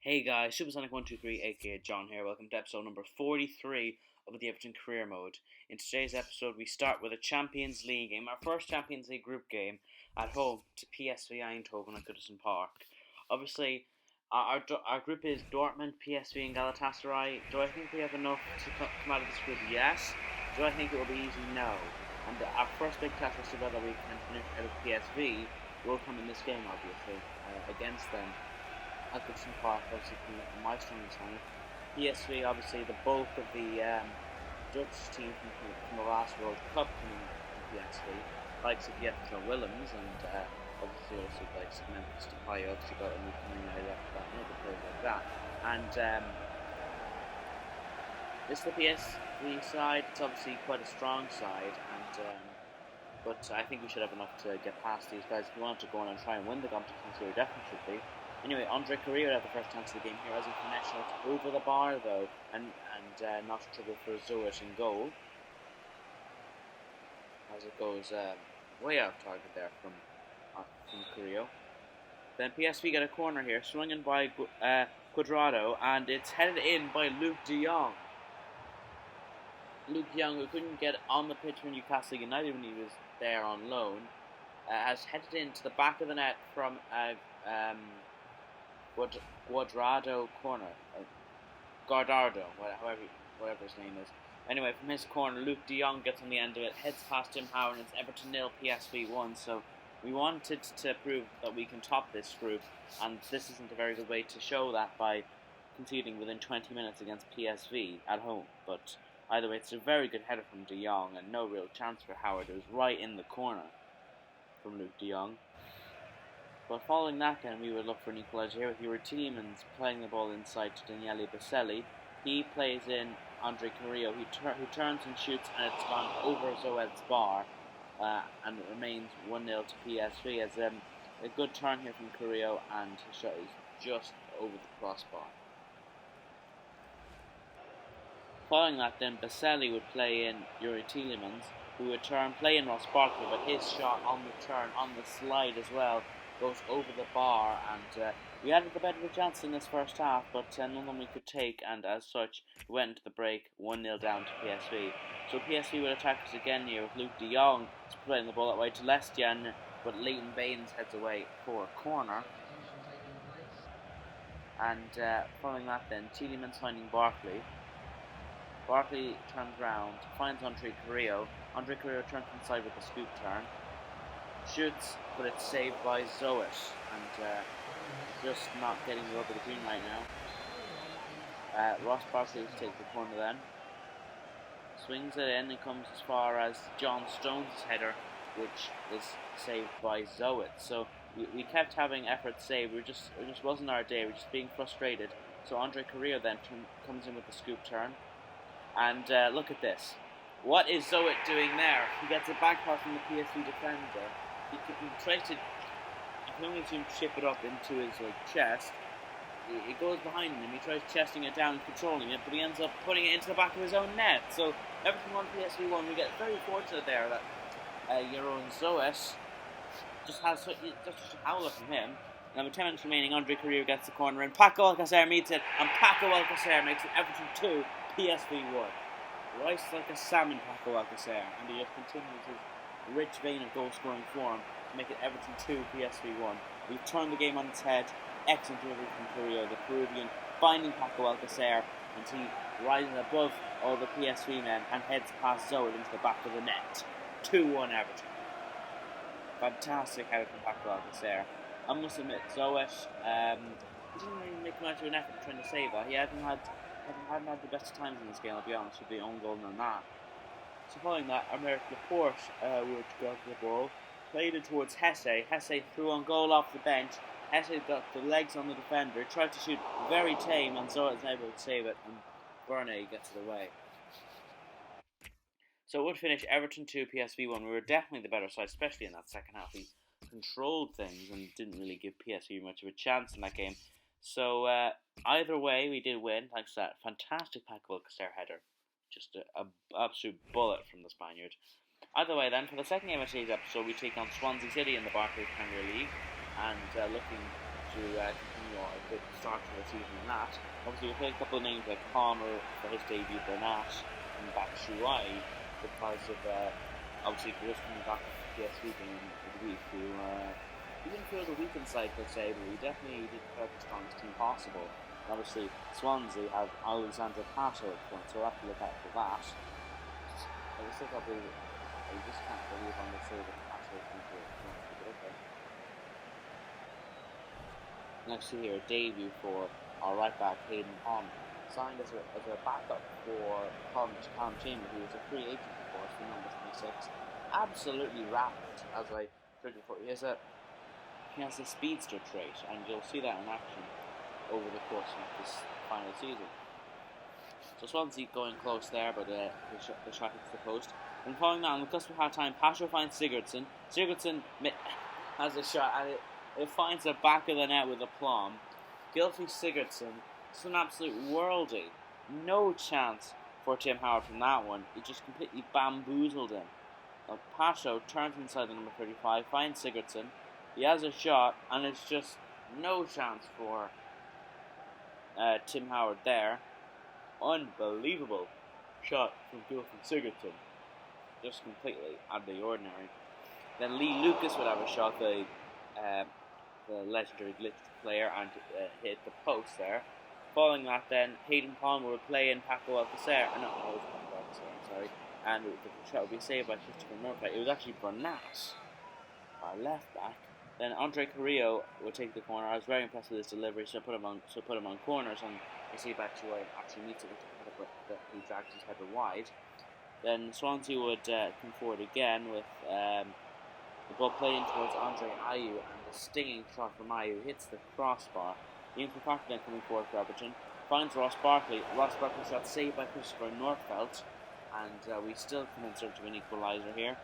Hey guys, Supersonic123 aka John here. Welcome to episode number 43 of the Everton Career Mode. In today's episode, we start with a Champions League game, our first Champions League group game at home to PSV Eindhoven at Goodison Park. Obviously, our group is Dortmund, PSV, and Galatasaray. Do I think we have enough to come out of this group? Yes. Do I think it will be easy? No. And our first big test was whether we can finish out of PSV will come in this game, obviously, against them. At Goodison Park, obviously from my strongest side. PSV, obviously the bulk of the Dutch team from the last World Cup coming from PSV, likes of Everton Willems and obviously also likes of Memphis Depay, obviously got a new coming out of that and other players like that. And this is the PSV side. It's obviously quite a strong side, and but I think we should have enough to get past these guys. If we want to go on and try and win the competition, so we definitely should be. Anyway, Andre Carrillo had the first chance of the game here as he finished over the bar though, and not trouble for Zoet in goal. As it goes way out of target there from Carrillo. Then PSV get a corner here, swung in by Cuadrado, and it's headed in by Luke de Jong. Luke de Jong, who couldn't get on the pitch for Newcastle United when he was there on loan, has headed into the back of the net from Guadrado corner, Gardardo, whatever his name is. Anyway, from his corner, Luke de Jong gets on the end of it, heads past Tim Howard, and it's Everton 0, PSV 1. So we wanted to prove that we can top this group, and this isn't a very good way to show that by conceding within 20 minutes against PSV at home. But either way, it's a very good header from de Jong, and no real chance for Howard. It was right in the corner from Luke de Jong. But following that, then we would look for an equaliser here with Yuri Tielemans playing the ball inside to Daniele Baselli. He plays in Andre Carrillo, who turns and shoots, and it's gone over Zoet's bar, and it remains 1-0 to PSV as a good turn here from Carrillo, and his shot is just over the crossbar. Following that, then Baselli would play in Yuri Tielemans, who would play in Ross Barkley, but his shot on the turn, on the slide as well, goes over the bar, and we had the better chance in this first half, but none of them we could take, and as such, we went into the break 1-0 down to PSV. So PSV will attack us again here with Luke de Jong playing the ball that way to Lestian, but Leighton Baines heads away for a corner. And following that then, Tielemans finding Barkley. Barkley turns round, finds Andre Carrillo. Andre Carrillo turns inside with a scoop turn. Shoots, but it's saved by Zoet, and just not getting the rubber the green right now. Ross Barkley will take the corner then. Swings it in and comes as far as John Stones' header, which is saved by Zoet. So we kept having efforts saved. It just wasn't our day. We're just being frustrated. So Andre Carrillo then comes in with the scoop turn, and look at this. What is Zoet doing there? He gets a back pass from the PSV defender. He tries to, you can only assume, chip it up into his chest. It goes behind him. He tries chesting it down, controlling it, but he ends up putting it into the back of his own net. So Everton 1, PSV 1. We get very fortunate there that Jeroen Zoet just has such a howler from him. And with 10 minutes remaining, Andre Carrillo gets the corner, and Paco Alcacer meets it, and Paco Alcacer makes it Everton 2, PSV 1. Rice like a salmon, Paco Alcacer, and he just continues his rich vein of goal-scoring form to make it Everton 2, PSV 1. We've turned the game on its head. Excellent delivery from Carrillo, the Peruvian, finding Paco Alcacer, and he rises above all the PSV men and heads past Zoet into the back of the net. 2-1 Everton. Fantastic header from Paco Alcacer. I must admit, Zoet didn't really make much of an effort trying to save that. He hadn't had the best times in this game, I'll be honest, with the own goal and that. So following that, Aymeric Laporte would grab the ball, played it towards Hesse. Hesse threw on goal off the bench. Hesse got the legs on the defender, tried to shoot very tame, and Zoet is able to save it, and Burney gets it away. So it would finish Everton 2, PSV 1. We were definitely the better side, especially in that second half. We controlled things and didn't really give PSV much of a chance in that game. So either way, we did win thanks to that fantastic Paco Alcacer header. Just an absolute bullet from the Spaniard. Either way then, for the second game of today's episode, we take on Swansea City in the Barclays Premier League, and looking to continue or a good start to the season in that. Obviously, we played a couple of names like Palmer for his debut, Bernat, and Batshuayi because of obviously just coming back from the PSV game in the week. He didn't feel the weakened side per se, but he definitely did play the strongest team possible. And obviously, Swansea have Alexandra Pato at point, so we'll have to look out for that. I just can't believe I'm going to say that Pato is going to Swansea, but okay. Next to here, a debut for our right back Hayden Palmer, signed as a backup for Colin Chamber, who was a free agent, of course, for number 26. Absolutely rapid, as I said before. He has a speedster trait, and you'll see that in action over the course of this final season. So Swansea going close there, but the shot hits the post. And following that, on the cusp of half time, Pacho finds Sigurdsson. Sigurdsson has a shot, and it finds the back of the net with aplomb. Guilty Sigurdsson, just an absolute worldie. No chance for Tim Howard from that one. He just completely bamboozled him. Now, Pacho turns inside the number 35, finds Sigurdsson. He has a shot, and it's just no chance for Tim Howard there. Unbelievable shot from Guilty Sigurdsson. Just completely out of the ordinary. Then Lee Lucas would have a shot, the legendary glitched player, and hit the post there. Following that, then Hayden Palmer would play in Paco Alcacer. No, it was Paco Alcacer, I'm sorry. And the shot would be saved by Christopher Murphy. It was actually Bernat, our left back. Then Andre Carrillo would take the corner. I was very impressed with his delivery, so put him on corners, and you see Batshuayi actually meets it with the header, but he drags his header wide. Then Swansea would come forward again with the ball playing towards Andre Ayew, and the stinging shot from Ayew hits the crossbar. Ian Kirkpatrick then coming forward for Everton finds Ross Barkley. Ross Barkley shot saved by Christopher Northfeldt, and we still come in search of an equaliser here.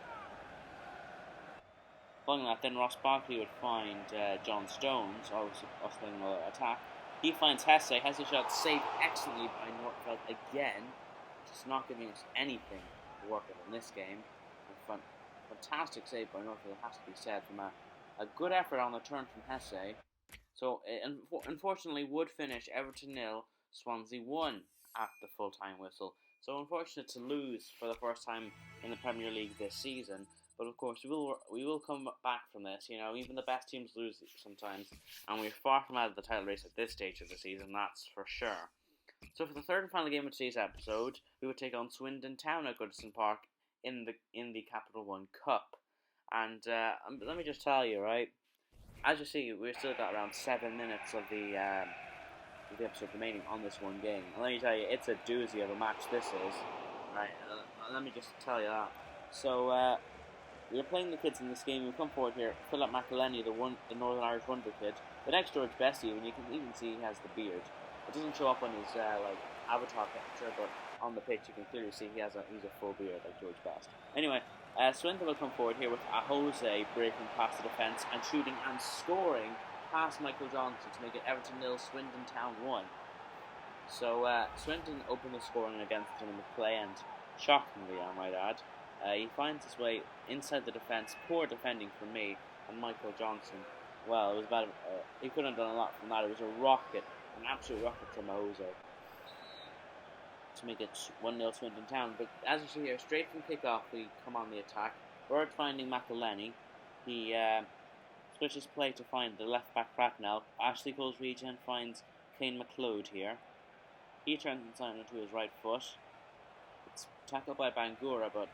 Following that, then Ross Barkley would find John Stones, obviously us playing another attack. He finds Hesse. Hesse shot saved excellently by Northfeldt again, just not giving us anything to work with in this game. Fantastic save by Northfeldt, has to be said, from a good effort on the turn from Hesse. So, unfortunately, would finish Everton 0, Swansea 1 at the full-time whistle. So, unfortunate to lose for the first time in the Premier League this season. But of course, we will come back from this. You know, even the best teams lose sometimes, and we're far from out of the title race at this stage of the season. That's for sure. So for the third and final game of today's episode, we would take on Swindon Town at Goodison Park in the Capital One Cup. And let me just tell you, right? As you see, we've still got around 7 minutes of the episode remaining on this one game. And let me tell you, it's a doozy of a match. This is right. Let me just tell you that. So. We're playing the kids in this game. We come forward here. Philip McElhenney, the Northern Irish wonder kid. The next George Best, and you can even see he has the beard. It doesn't show up on his avatar picture, but on the pitch you can clearly see he's a full beard like George Best. Anyway, Swindon will come forward here with Jose breaking past the defence and shooting and scoring past Michael Johnson to make it Everton 0, Swindon Town 1. So Swindon opened the scoring against him in the play, and shockingly, I might add. He finds his way inside the defence. Poor defending from me and Michael Johnson. Well, it was about. He couldn't have done a lot from that. It was a rocket, an absolute rocket from Jose to make it 1-0 Swindon Town. But as you see here, straight from kick-off, we come on the attack. Bird finding McElhenney. He switches play to find the left back Cracknell. Ashley goes regen, finds Kane McLeod here. He turns inside onto his right foot. It's tackled by Bangura, but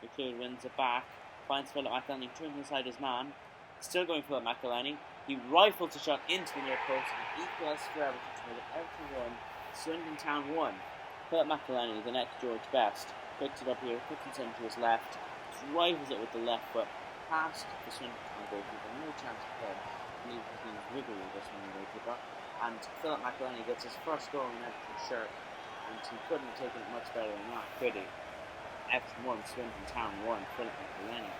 McLeod wins it back. Finds Philip McElhenney, turns inside his man. Still going Philip McElhenney. He rifles a shot into the near post and equals for Everton to make it Everton 1, Swindon Town 1. Philip McElhenney, the next George Best, picks it up here, puts it into his left, rifles it with the left foot, past the Swindon Town goalkeeper, no chance of play. I believe his name is Wiggle, this one, goalkeeper. And Philip McElhenney gets his first goal in Everton's shirt, and he couldn't have taken it much better than that, could he? Everton 1, Swindon Town 1, Philip McElhenney.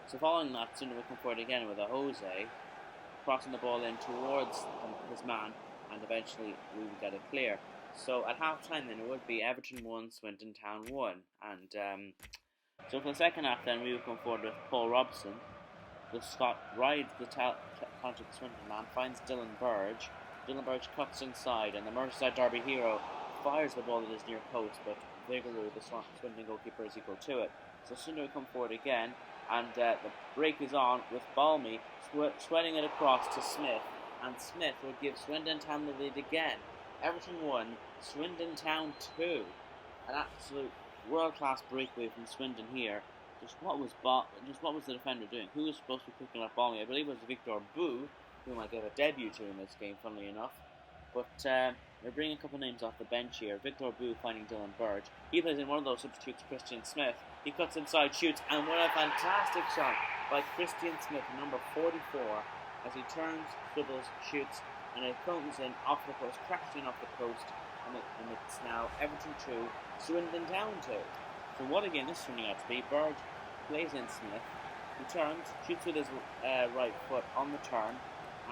So following that, Swindon will come forward again with a Jose, crossing the ball in towards his man, and eventually we will get it clear. So at half time then it would be Everton 1, Swindon Town 1. And so for the second half then we will come forward with Paul Robson. The Scot rides the counter the Swindon man, finds Dylan Burge. Dylan Burge cuts inside, and the Merseyside Derby hero fires the ball at his near post, but Vigouroux, the Swindon goalkeeper, is equal to it. So Swindon will come forward again, and the break is on with Balmy sweating it across to Smith, and Smith will give Swindon Town the lead again. Everton 1, Swindon Town 2. An absolute world-class breakaway from Swindon here. Just what was the defender doing? Who was supposed to be picking up Balmy? I believe it was Victor Boo, who might get a debut to in this game, funnily enough. But they're bringing a couple of names off the bench here. Victor Boo finding Dylan Burge. He plays in one of those substitutes, Christian Smith. He cuts inside, shoots, and what a fantastic shot by Christian Smith, number 44, as he turns, dribbles, shoots, and it comes in off the post, cracks in off the post, and it's now Everton 2, Swindon Town 2. So what a game this is turning out to be. Burge plays in Smith, he turns, shoots with his right foot on the turn,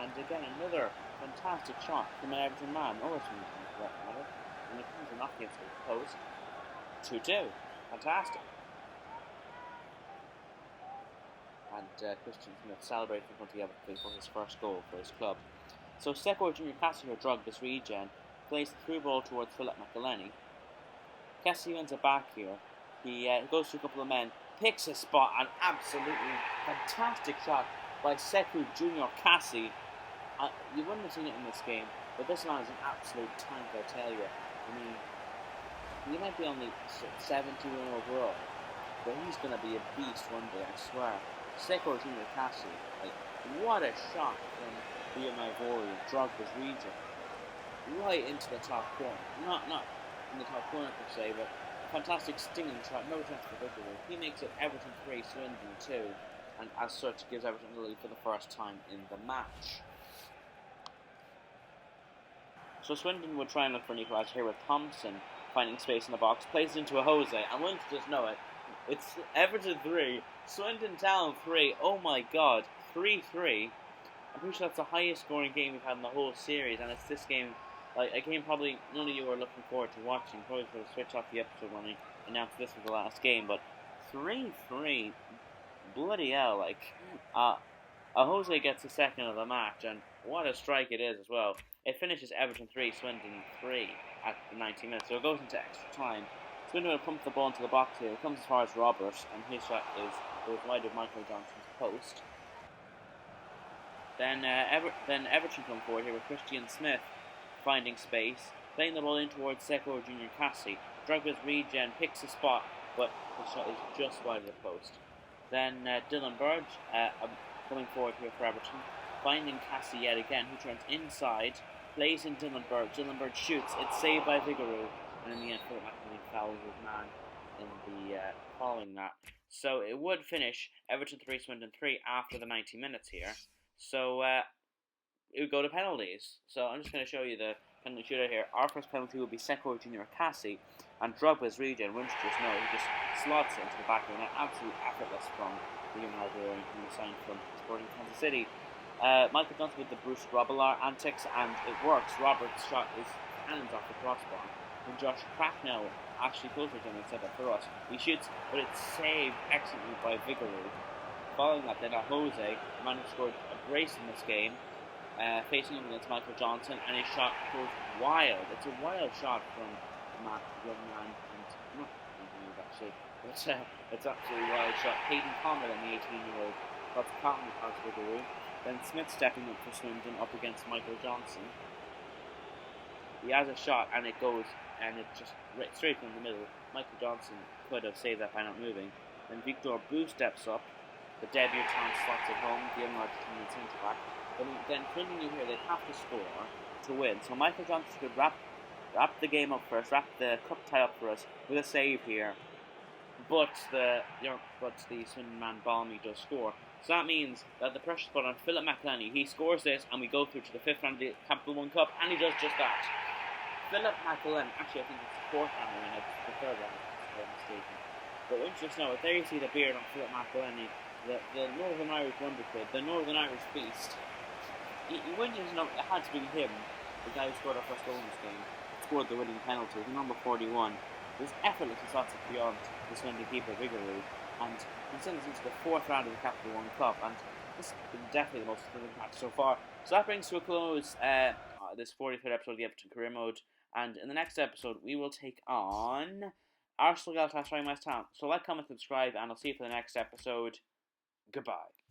and again another fantastic shot from an Everton man, or something for that matter, and it comes in off against the post. 2-2. Fantastic. And Christian Smith celebrating in front of Everton for his first goal for his club. So Secor Junior Cassie, who drugged this regen, plays the through ball towards Philip McElhenney. Cassie wins it back here. He goes to a couple of men, picks a spot, an absolutely fantastic shot by Sekou Junior Cassie. You wouldn't have seen it in this game, but this man is an absolute tank, I tell you. I mean, he might be only 71 overall, but he's going to be a beast one day, I swear. Sekou Junior Cassie, like, what a shot from Liam Ivori of Drogba's region. Right into the top corner. Not in the top corner per se, but a fantastic stinging shot, no chance for Vigouroux. He makes it Everton 3, Swindon 2, and as such gives Everton the lead for the first time in the match. So Swindon would try and look for an equaliser here with Thompson finding space in the box, plays it into a Jose, and wouldn't you just know it, it's Everton 3, Swindon Town 3, oh my god, 3-3. I'm pretty sure that's the highest scoring game we've had in the whole series, and it's this game, like a game probably none of you were looking forward to watching. Probably should have switched off the episode when I announced this was the last game, but 3-3, bloody hell, like, Jose gets the second of the match, and what a strike it is as well. It finishes Everton 3, Swindon 3 at the 90 minutes, so it goes into extra time. Swindon will pump the ball into the box here. It comes as far as Roberts, and his shot goes wide of Michael Johnson's post. Then Everton come forward here with Christian Smith finding space, playing the ball in towards Sekou Junior Cassie. Drogba's regen picks a spot, but his shot is just wide of the post. Then Dylan Burge coming forward here for Everton, finding Cassie yet again, who turns inside, plays in Dylan Burge. Dylan Burge shoots, it's saved by Vigouroux, and in the end Philip McElhenney fouls his man in the following that. So it would finish Everton 3, Swindon 3 after the 90 minutes here. So it would go to penalties. So I'm just going to show you the penalty shootout here. Our first penalty will be Sekou Junior Cassie, and Drogba's regen, wouldn't you just know, he just slots it into the back of the net. Absolute effortless from Liam Ivori, who signed from Sporting Kansas City. Michael Johnson with the Bruce Robillard antics, and it works. Roberts' shot is cannons off the crossbar. And Josh Cracknell actually closer to him and set that for us. He shoots, but it's saved excellently by Vigouroux. Following that, then Jose, the man who scored a brace in this game, facing him against Michael Johnson, and his shot goes wild. It's a wild shot from Matt, young man, and not actually, but it's absolutely wild shot. Hayden Conlon, the 18-year-old, got caught in the pass with Vigouroux. Then Smith stepping up for Swindon up against Michael Johnson. He has a shot, and it goes, and it just straight from the middle. Michael Johnson could have saved that by not moving. Then Victor Boo steps up. The debutant slots at home, the Argentinian centre back. But then Swindon here, they have to score to win. So Michael Johnson could wrap the game up for us, wrap the cup tie up for us with a save here. But the Swindon man Balmy does score. So that means that the pressure's put on Philip McElhenney. He scores this, and we go through to the 5th round of the Capital One Cup, and he does just that. Philip McElhenney, actually I think it's the 4th round, and it's the 3rd round, if I'm mistaken. But once you just know it, there you see the beard on Philip McElhenney, the Northern Irish wonder kid, the Northern Irish beast. You wouldn't just know it had to be him, the guy who scored our first goal in this game, scored the winning penalty, the number 41. It was effortless to shots beyond the Swindon keeper Vigouroux, and he sends us into the 4th round of the Capital One Cup, and this has been definitely the most thrilling match so far. So that brings to a close this 43rd episode of the Everton Career Mode. And in the next episode, we will take on Arsenal, Galatasaray, and West Ham. So like, comment, subscribe, and I'll see you for the next episode. Goodbye.